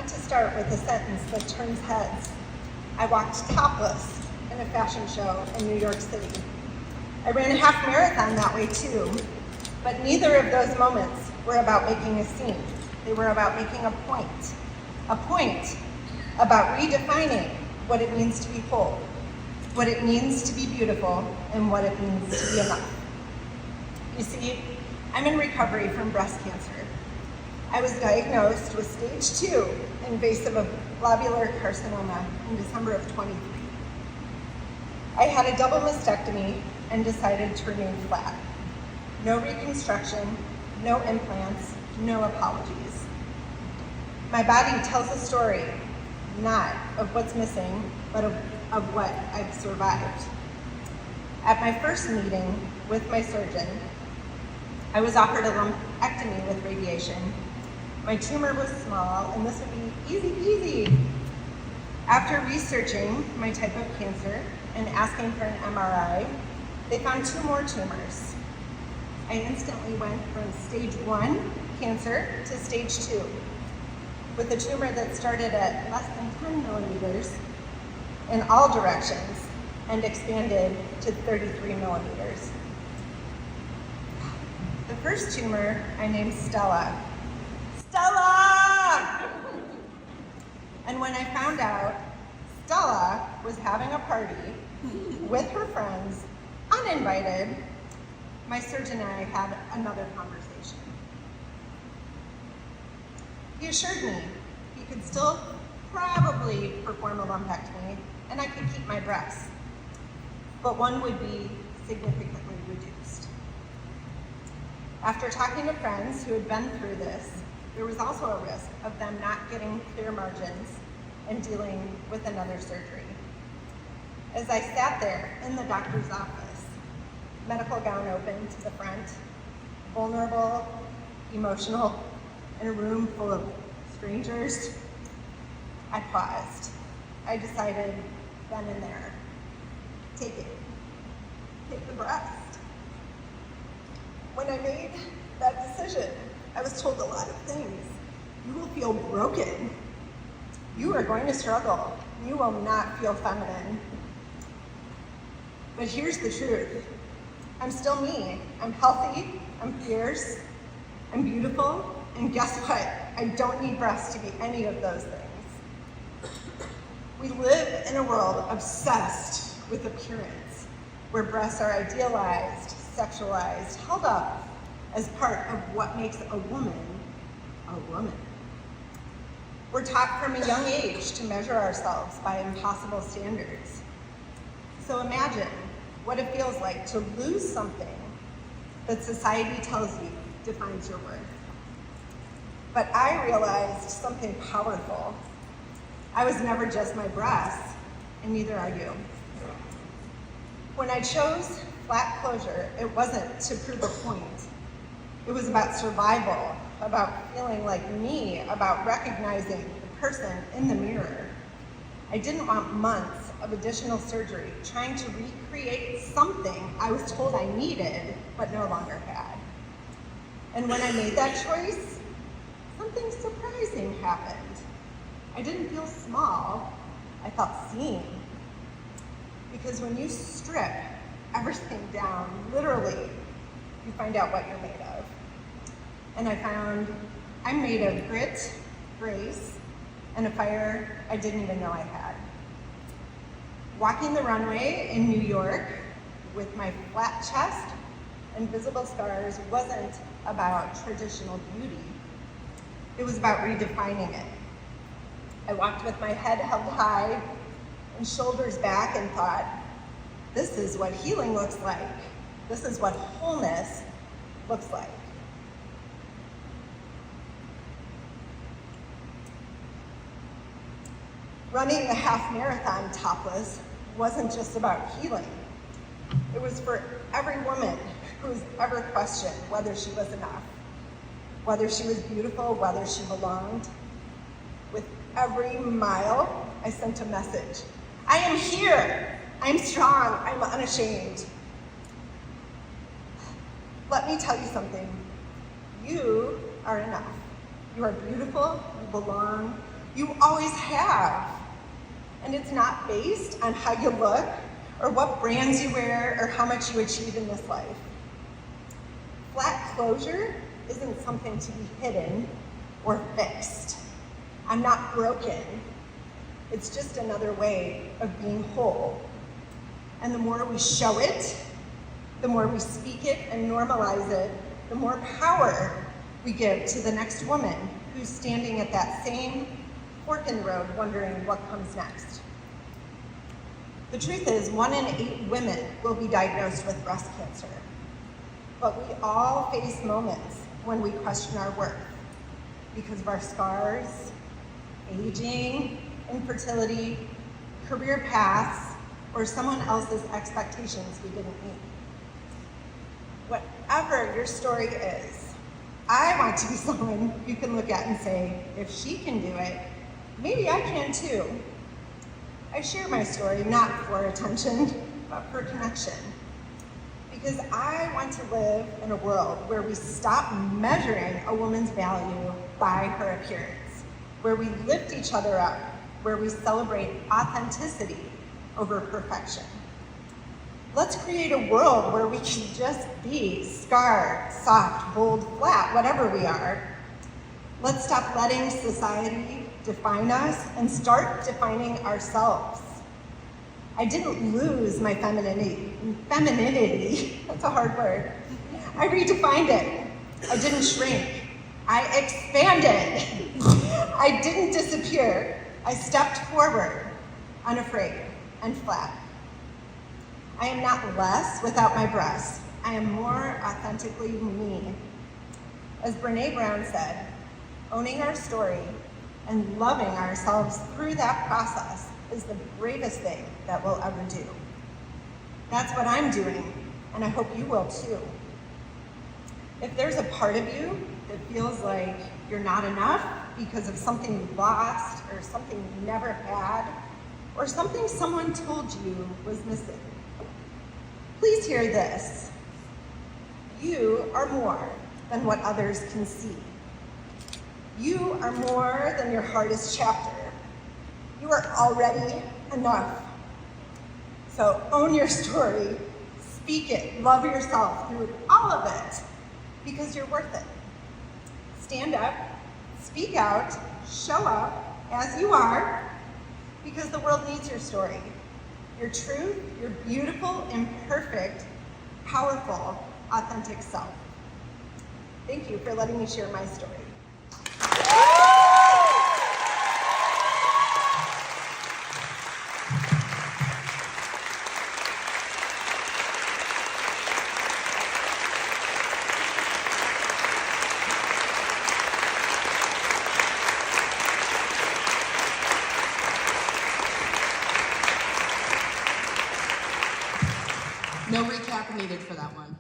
want to start with a sentence that turns heads. I walked topless in a fashion show in New York City. I ran a half marathon that way too, but neither of those moments were about making a scene. They were about making a point about redefining what it means to be whole, what it means to be beautiful, and what it means to be enough. You see, I'm in recovery from breast cancer. I was diagnosed with stage 2 invasive lobular carcinoma in December of 23. I had a double mastectomy and decided to remain flat. No reconstruction, no implants, no apologies. My body tells a story, not of what's missing, but of what I've survived. At my first meeting with my surgeon, I was offered a lumpectomy with radiation. My tumor was small, and this would be easy peasy. After researching my type of cancer and asking for an MRI, they found 2 more tumors. I instantly went from stage 1 cancer to stage 2, with a tumor that started at less than 10 millimeters in all directions and expanded to 33 millimeters. The first tumor I named Stella. Stella! And when I found out Stella was having a party with her friends, uninvited, my surgeon and I had another conversation. He assured me he could still probably perform a lumpectomy and I could keep my breasts, but one would be significantly reduced. After talking to friends who had been through this, there was also a risk of them not getting clear margins and dealing with another surgery. As I sat there in the doctor's office, medical gown open to the front, vulnerable, emotional, in a room full of strangers, I paused. I decided then and there, take it. Take the breast. When I made that decision, I was told a lot of things. You will feel broken. You are going to struggle. You will not feel feminine. But here's the truth. I'm still me. I'm healthy, I'm fierce, I'm beautiful, and guess what? I don't need breasts to be any of those things. We live in a world obsessed with appearance, where breasts are idealized, sexualized, held up as part of what makes a woman a woman. We're taught from a young age to measure ourselves by impossible standards. So imagine what it feels like to lose something that society tells you defines your worth. But I realized something powerful. I was never just my breasts, and neither are you. When I chose flat closure, it wasn't to prove a point. It was about survival, about feeling like me, about recognizing the person in the mirror. I didn't want months of additional surgery trying to recreate something I was told I needed, but no longer had. And when I made that choice, something surprising happened. I didn't feel small, I felt seen. Because when you strip everything down, literally, you find out what you're made of. And I found I'm made of grit, grace, and a fire I didn't even know I had. Walking the runway in New York with my flat chest and visible scars wasn't about traditional beauty. It was about redefining it. I walked with my head held high and shoulders back and thought, this is what healing looks like. This is what wholeness looks like. Running the half marathon topless wasn't just about healing. It was for every woman who's ever questioned whether she was enough, whether she was beautiful, whether she belonged. With every mile, I sent a message. I am here. I'm strong. I'm unashamed. Let me tell you something. You are enough. You are beautiful. You belong. You always have. And it's not based on how you look or what brands you wear or how much you achieve in this life. Flat closure isn't something to be hidden or fixed. I'm not broken. It's just another way of being whole. And the more we show it, the more we speak it and normalize it, the more power we give to the next woman who's standing at that same fork in the road wondering what comes next. The truth is, 1 in 8 women will be diagnosed with breast cancer. But we all face moments when we question our worth because of our scars, aging, infertility, career paths, or someone else's expectations we didn't meet. Whatever your story is, I want to be someone you can look at and say, if she can do it, maybe I can too. I share my story not for attention, but for connection. Because I want to live in a world where we stop measuring a woman's value by her appearance, where we lift each other up, where we celebrate authenticity over perfection. Let's create a world where we can just be scarred, soft, bold, flat, whatever we are. Let's stop letting society define us and start defining ourselves. I didn't lose my femininity, that's a hard word. I redefined it. I didn't shrink. I expanded. I didn't disappear. I stepped forward, unafraid and flat. I am not less without my breasts. I am more authentically me. As Brené Brown said, owning our story and loving ourselves through that process is the bravest thing that we'll ever do. That's what I'm doing, and I hope you will too. If there's a part of you that feels like you're not enough because of something you lost or something you never had, or something someone told you was missing, please hear this. You are more than what others can see. You are more than your hardest chapter. You are already enough. So own your story, speak it, love yourself through all of it, because you're worth it. Stand up, speak out, show up as you are, because the world needs your story. Your truth, your beautiful, imperfect, powerful, authentic self. Thank you for letting me share my story. No recap needed for that one.